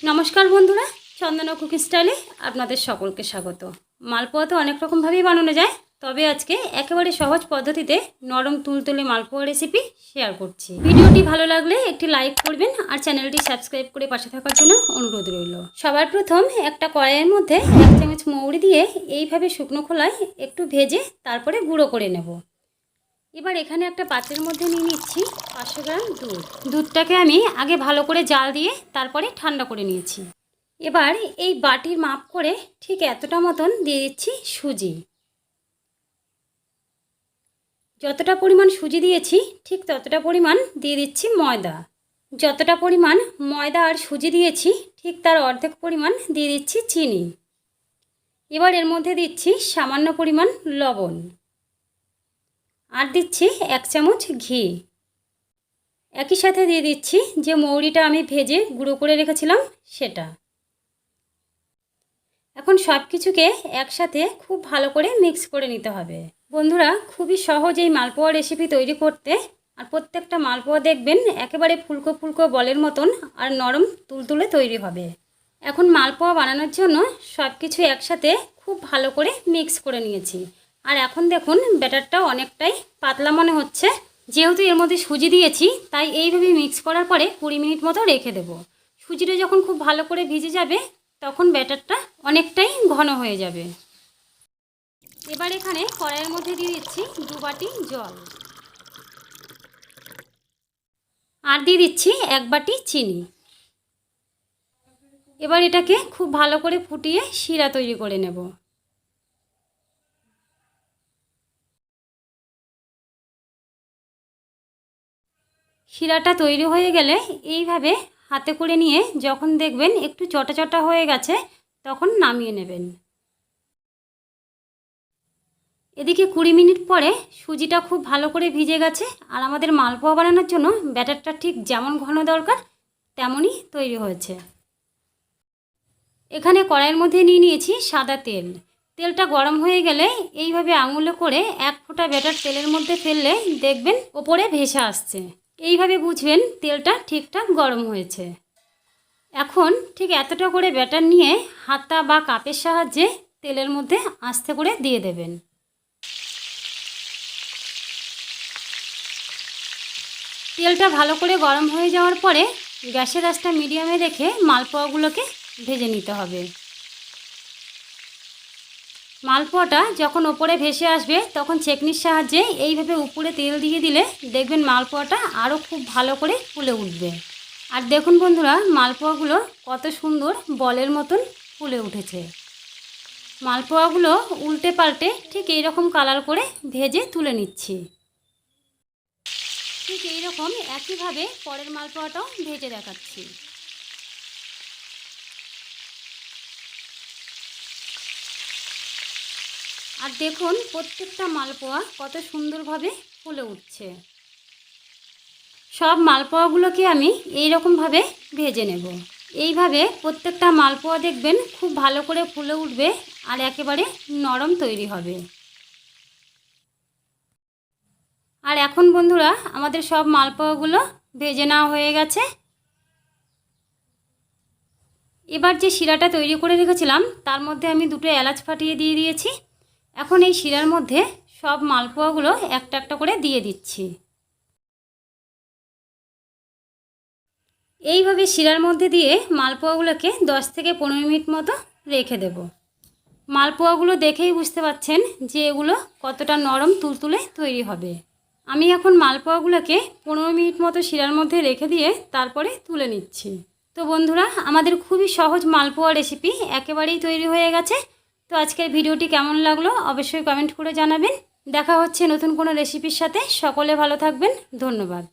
নমস্কার বন্ধুরা, চন্দনা কুকিং স্টাইলে আপনাদের সকলকে স্বাগত। মালপোয়া তো অনেক রকমভাবেই বানানো যায়, তবে আজকে একেবারে সহজ পদ্ধতিতে নরম তুলতুলে মালপোয়া রেসিপি শেয়ার করছি। ভিডিওটি ভালো লাগলে একটি লাইক করবেন আর চ্যানেলটি সাবস্ক্রাইব করে পাশে থাকার জন্য অনুরোধ রইল। সবার প্রথম একটা কড়াইয়ের মধ্যে 1 চামচ মৌরি দিয়ে এইভাবে শুকনো খোলায় একটু ভেজে তারপরে গুঁড়ো করে নেব। এবার এখানে একটা পাত্রের মধ্যে নিয়ে নিচ্ছি 500 গ্রাম দুধ। দুধটাকে আমি আগে ভালো করে জাল দিয়ে তারপরে ঠান্ডা করে নিয়েছি। এবার এই বাটির মাপ করে ঠিক এতটা মতন দিয়ে দিচ্ছি সুজি। যতটা পরিমাণ সুজি দিয়েছি ঠিক ততটা পরিমাণ দিয়ে দিচ্ছি ময়দা। যতটা পরিমাণ ময়দা আর সুজি দিয়েছি ঠিক তার অর্ধেক পরিমাণ দিয়ে দিচ্ছি চিনি। এবার এর মধ্যে দিচ্ছি সামান্য পরিমাণ লবণ আর দিচ্ছি 1 চামচ ঘি। একই সাথে দিয়ে দিচ্ছি যে মৌরিটা আমি ভেজে গুঁড়ো করে রেখেছিলাম সেটা। এখন সব কিছুকে একসাথে খুব ভালো করে মিক্স করে নিতে হবে। বন্ধুরা, খুবই সহজ এই মালপোয়া রেসিপি তৈরি করতে। আর প্রত্যেকটা মালপোয়া দেখবেন একেবারে ফুলকো ফুলকো বলের মতন আর নরম তুলতুলে তৈরি হবে। এখন মালপোয়া বানানোর জন্য সব কিছু একসাথে খুব ভালো করে মিক্স করে নিয়েছি। আর এখন দেখুন ব্যাটারটা অনেকটাই পাতলা মনে হচ্ছে। যেহেতু এর মধ্যে সুজি দিয়েছি তাই এইভাবে মিক্স করার পরে 20 মিনিট মতো রেখে দেব। সুজিটা যখন খুব ভালো করে ভিজে যাবে তখন ব্যাটারটা অনেকটাই ঘন হয়ে যাবে। এবার এখানে কড়াইয়ের মধ্যে দিয়ে দিচ্ছি 2 বাটি জল আর দিয়ে দিচ্ছি 1 বাটি চিনি। এবার এটাকে খুব ভালো করে ফুটিয়ে শিরা তৈরি করে নেব। শিরাটা তৈরি হয়ে গেলে এইভাবে হাতে করে নিয়ে যখন দেখবেন একটু চটা চটা হয়ে গেছে তখন নামিয়ে নেবেন। এদিকে 20 মিনিট পরে সুজিটা খুব ভালো করে ভিজে গেছে আর আমাদের মালপোয়া বানানোর জন্য ব্যাটারটা ঠিক যেমন ঘন দরকার তেমনই তৈরি হয়েছে। এখানে কড়াইয়ের মধ্যে নিয়ে নিয়েছি সাদা তেল। তেলটা গরম হয়ে গেলে এইভাবে আঙুলে করে 1 ফোঁটা ব্যাটার তেলের মধ্যে ফেললে দেখবেন ওপরে ভেসে আসছে। এইভাবে বুঝবেন তেলটা ঠিকঠাক গরম হয়েছে। এখন ঠিক এতটা করে ব্যাটার নিয়ে হাতা বা কাপের সাহায্যে তেলের মধ্যে আস্তে করে দিয়ে দেবেন। তেলটা ভালো করে গরম হয়ে যাওয়ার পরে গ্যাসের আঁচটা মিডিয়ামে রেখে মালপোয়াগুলোকে ভেজে নিতে হবে। মালপোয়াটা যখন ওপরে ভেসে আসবে তখন ছেঁকনির সাহায্যে এইভাবে উপরে তেল দিয়ে দিলে দেখবেন মালপোয়াটা আরও খুব ভালো করে ফুলে উঠবে। আর দেখুন বন্ধুরা, মালপোয়াগুলো কত সুন্দর বলের মতন ফুলে উঠেছে। মালপোয়াগুলো উল্টে পাল্টে ঠিক এই রকম কালার করে ভেজে তুলে নিচ্ছি। ঠিক এই রকম একইভাবে পরের মালপোয়াটাও ভেজে দেখাচ্ছি। আর দেখুন প্রত্যেকটা মালপোয়া কত সুন্দরভাবে ফুলে উঠছে। সব মালপোয়াগুলোকে আমি এই রকমভাবে ভেজে নেব। এইভাবে প্রত্যেকটা মালপোয়া দেখবেন খুব ভালো করে ফুলে উঠবে আর একেবারে নরম তৈরি হবে। আর এখন বন্ধুরা আমাদের সব মালপোয়াগুলো ভেজে নেওয়া হয়ে গেছে। এবার যে শিরাটা তৈরি করে রেখেছিলাম তার মধ্যে আমি 2টো এলাচ ফাটিয়ে দিয়ে দিয়েছি। এখন এই শিরার মধ্যে সব মালপোয়াগুলো একটা একটা করে দিয়ে দিচ্ছি। এইভাবে শিরার মধ্যে দিয়ে মালপোয়াগুলোকে 10 থেকে 15 মিনিট মতো রেখে দেব। মালপোয়াগুলো দেখেই বুঝতে পারছেন যে এগুলো কতটা নরম তুলতুলে তৈরি হবে। আমি এখন মালপোয়াগুলোকে 15 মিনিট মতো শিরার মধ্যে রেখে দিয়ে তারপরে তুলে নিচ্ছি। তো বন্ধুরা, আমাদের খুবই সহজ মালপোয়া রেসিপি একেবারেই তৈরি হয়ে গেছে। তো আজকের ভিডিওটি কেমন লাগলো অবশ্যই কমেন্ট করে জানাবেন। দেখা হচ্ছে নতুন কোনো রেসিপির সাথে। সকলে ভালো থাকবেন। ধন্যবাদ।